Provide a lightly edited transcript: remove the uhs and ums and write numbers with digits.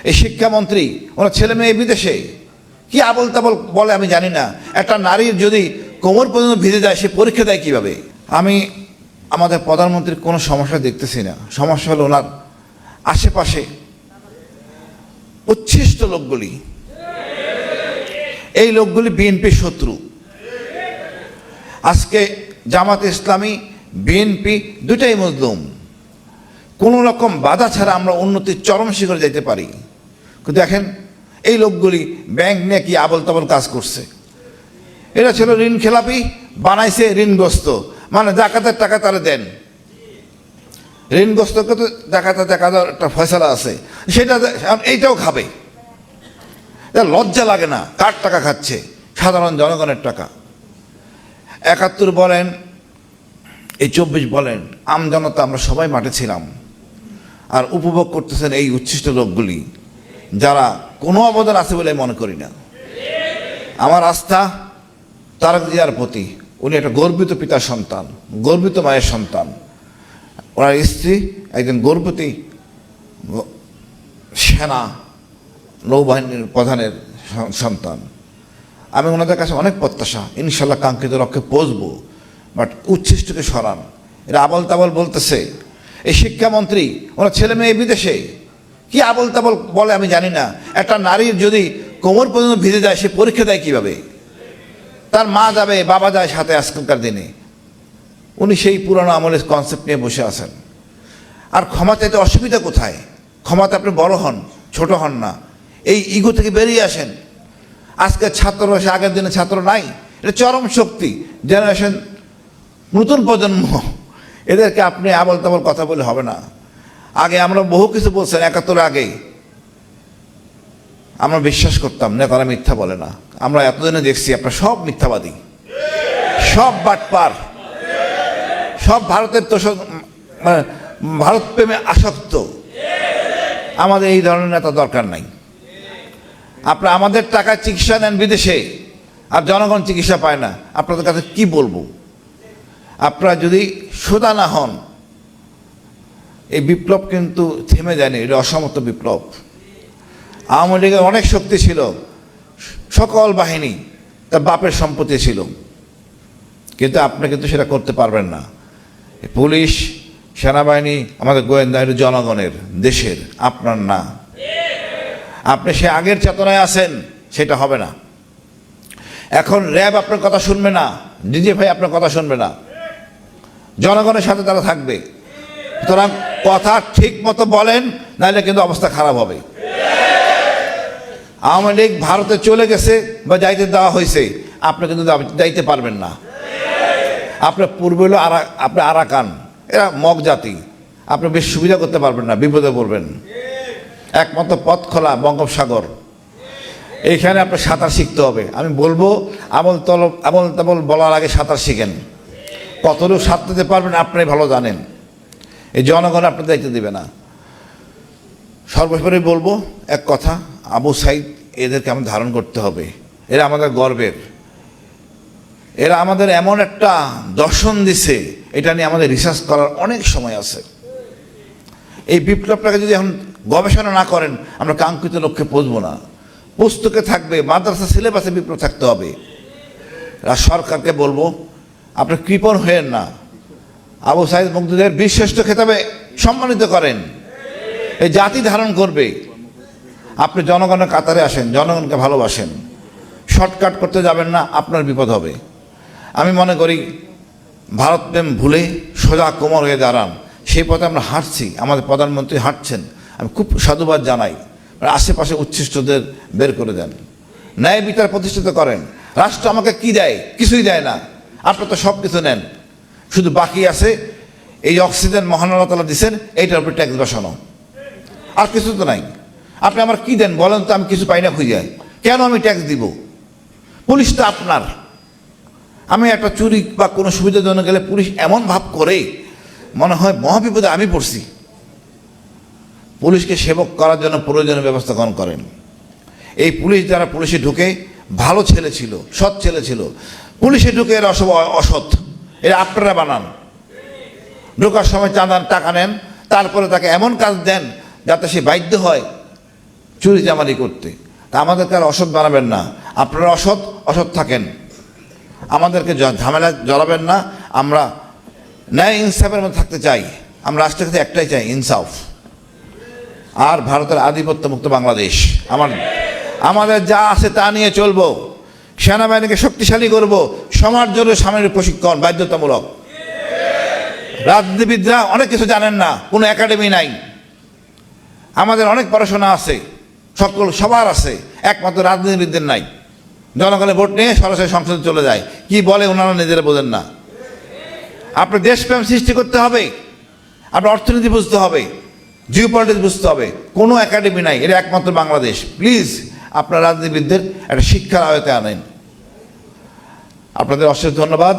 এই শিক্ষামন্ত্রী ওনার ছেলে মেয়ে বিদেশে, কি আবল তাবল বলে আমি জানি না। একটা নারীর যদি কোমর পর্যন্ত ভিজে যায় সে পরীক্ষা দেয় কিভাবে? আমি আমাদের প্রধানমন্ত্রীর কোনো সমস্যা দেখতেছি না। সমস্যা হলো ওনার আশেপাশে উচ্ছিষ্ট লোকগুলি, এই লোকগুলি বিএনপির শত্রু। আজকে জামাত ইসলামী বিএনপি দুটাই মজলুম। কোনো রকম বাধা ছাড়া আমরা উন্নতির চরম শিখরে যেতে পারি। কিন্তু দেখেন এই লোকগুলি ব্যাংক নিয়ে কি আবল তাবল কাজ করছে। এটা ছিল ঋণ খেলাপি, বানাইছে ঋণগ্রস্ত, মানে জাকাতের টাকা তারা দেন, ঋণগ্রস্তকে তো জাকাতের টাকা দেওয়ার একটা ফয়সালা আছে, সেটা এইটাও খাবে। লজ্জা লাগে না? কার টাকা খাচ্ছে? সাধারণ জনগণের টাকা। ৭১ বলেন, এই ২৪ বলেন, আমজনতা আমরা সবাই মাঠে ছিলাম। আর উপভোগ করতেছেন এই উচ্ছিষ্ট লোকগুলি, যারা কোনো অবদান আছে বলে মনে করি না। আমার আস্থা তারেক জিয়ার প্রতি। উনি একটা গর্বিত পিতার সন্তান, গর্বিত মায়ের সন্তান। ওনার স্ত্রী একজন গর্ভবতী সেনা নৌবাহিনীর প্রধানের সন্তান। আমি ওনাদের কাছে অনেক প্রত্যাশা, ইনশাল্লাহ কাঙ্ক্ষিত লক্ষ্যে পৌঁছবো। বাট উচ্ছিষ্টকে সরান। এরা আবল তাবল বলতেছে। এই শিক্ষামন্ত্রী ওনার ছেলে মেয়ে বিদেশে, কি আবল তাবল বলে আমি জানি না। একটা নারীর যদি কোমর পর্যন্ত ভিজে যায় সে পরীক্ষা দেয় কিভাবে? তার মা যাবে, বাবা যায় সাথে আজকালকার দিনে। উনি সেই পুরানো আমলের কনসেপ্ট নিয়ে বসে আছেন। আর ক্ষমা চাইতে অসুবিধা কোথায়? ক্ষমাতে আপনি বড় হন, ছোট হন না। এই ইগো থেকে বেরিয়ে আসেন। আজকে ছাত্র এসে আগের দিনে ছাত্র নাই, এটা চরম শক্তি। জেনারেশন, নতুন প্রজন্ম, এদেরকে আপনি আবল তাবল কথা বলে হবে না। আগে আমরা বহু কিছু বলছেন, ৭১ আগে আমরা বিশ্বাস করতাম না, তারা মিথ্যা বলে না। আমরা এতদিনে দেখছি আপনারা সব মিথ্যাবাদী, সব বাটপার, সব ভারতের ভারত প্রেমে আসক্ত। আমাদের এই ধরনের নেতা দরকার নাই। আপনারা আমাদের টাকায় চিকিৎসা নেন বিদেশে, আর জনগণ চিকিৎসা পায় না। আপনাদের কাছে কি বলবো? আপনারা যদি সোজা না হন, এই বিপ্লব কিন্তু থেমে যায়নি। এটা অসমর্থ বিপ্লব। আওয়ামী লীগের অনেক শক্তি ছিল, সকল বাহিনী তার বাপের সম্পত্তি ছিল, কিন্তু আপনি কিন্তু সেটা করতে পারবেন না। পুলিশ, সেনাবাহিনী, আমাদের গোয়েন্দা, এটা জনগণের, দেশের, আপনার না। আপনি সে আগের চেতনায় আছেন, সেটা হবে না। এখন র্যাব আপনার কথা শুনবে না, ডিজিএফআই আপনার কথা শুনবে না। জনগণের সাথে তারা থাকবে। সুতরাং কথা ঠিক মতো বলেন, নাহলে কিন্তু অবস্থা খারাপ হবে। আওয়ামী লীগ ভারতে চলে গেছে বা যাইতে দেওয়া হয়েছে, আপনি কিন্তু যাইতে পারবেন না। আপনার পূর্বে হলো আপনি আরাকান, এরা মগ জাতি, আপনি বেশ সুবিধা করতে পারবেন না, বিপদে পড়বেন। একমাত্র পথ খোলা বঙ্গোপসাগর, এইখানে আপনার সাঁতার শিখতে হবে। আমি বলবো আমল তাবল বলার আগে সাঁতার শিখেন। কতটুকু সাঁতরাতে পারবেন আপনি ভালো জানেন। এই জনগণ আপনার দায়িত্ব দেবে না। সর্বোপরি বলবো এক কথা, আবু সাইদ এদেরকে আমাদের ধারণ করতে হবে। এরা আমাদের গর্বের। এরা আমাদের এমন একটা দর্শন দিছে, এটা নিয়ে আমাদের রিসার্চ করার অনেক সময় আছে। এই বিপ্লবটাকে যদি এখন গবেষণা না করেন, আমরা কাঙ্ক্ষিত লক্ষ্যে পৌঁছবো না। পুস্তকে থাকবে, মাদ্রাসা সিলেবাসে বিপ্লব থাকতে হবে। সরকারকে বলবো, আপনি কৃপণ হয়েন না। আবু সাইদ মুগ্ধদের বীরশ্রেষ্ঠ খেতাবে সম্মানিত করেন। এই জাতি ধারণ করবে। আপনি জনগণের কাতারে আসেন, জনগণকে ভালোবাসেন। শর্টকাট করতে যাবেন না, আপনার বিপদ হবে। আমি মনে করি ভারত প্রেম ভুলে সোজা কোমর হয়ে দাঁড়ান। সেই পথে আমরা হাঁটছি, আমাদের প্রধানমন্ত্রী হাঁটছেন। আমি খুব সাধুবাদ জানাই। আশেপাশে উচ্ছিষ্টদের বের করে দেন, ন্যায় বিচার প্রতিষ্ঠিত করেন। রাষ্ট্র আমাকে কি দেয়? কিছুই দেয় না। আপনার তো সব কিছু নেন, শুধু বাকি আছে এই অক্সিজেন মহান আল্লাহ তাআলা দিচ্ছেন, এইটার উপর ট্যাক্স বসানো, আর কিছু তো নাই। আপনি আমার কি দেন বলেন তো? আমি কিছু পাই না খুঁজে। কেন আমি ট্যাক্স দিব? পুলিশ তো আপনার। আমি একটা চুরি বা কোনো সুবিধাজনক গেলে পুলিশ এমন ভাব করে মনে হয় মহাবিপদে আমি পড়ছি। পুলিশকে সেবক করার জন্য প্রয়োজনীয় ব্যবস্থা গ্রহণ করেন। এই পুলিশ যারা পুলিশে ঢুকে ভালো ছেলে ছিল, সৎ ছেলে ছিল, পুলিশে ঢুকে এরা অসৎ। এরা আপনারা বানান। ঢোকার সময় চাঁদান টাকা নেন, তারপরে তাকে এমন কাজ দেন যাতে সে বাধ্য হয় চুরি চামারি করতে। তা আমাদেরকে আর অসৎ বানাবেন না, আপনারা অসৎ থাকেন, আমাদেরকে ঝামেলা জড়াবেন না। আমরা ন্যায় ইনসাফের মধ্যে থাকতে চাই। আমরা রাষ্ট্রের কাছে একটাই চাই, ইনসাফ আর ভারতের আধিপত্য মুক্ত বাংলাদেশ। আমাদের যা আছে তা নিয়ে চলবো, সেনাবাহিনীকে শক্তিশালী করব, সমাজ জন্য সামরিক প্রশিক্ষণ বাধ্যতামূলক। রাজনীতিবিদরা অনেক কিছু জানেন না, কোনো একাডেমি নাই। আমাদের অনেক পড়াশোনা আছে, সবার আছে, একমাত্র রাজনীতিবিদদের নাই। জনগণের ভোট নিয়ে সরাসরি সংসদে চলে যায়, কি বলে ওনারা নিজেরা বোঝেন না। আপনার দেশপ্রেম সৃষ্টি করতে হবে, আপনার অর্থনীতি বুঝতে হবে, জিও পলিটিক্স বুঝতে হবে। কোনো একাডেমি নাই, এটা একমাত্র বাংলাদেশ। প্লিজ আপনার রাজনীতিবিদদের একটা শিক্ষার আয়তায় আনেন। আপনাদের অশেষ ধন্যবাদ।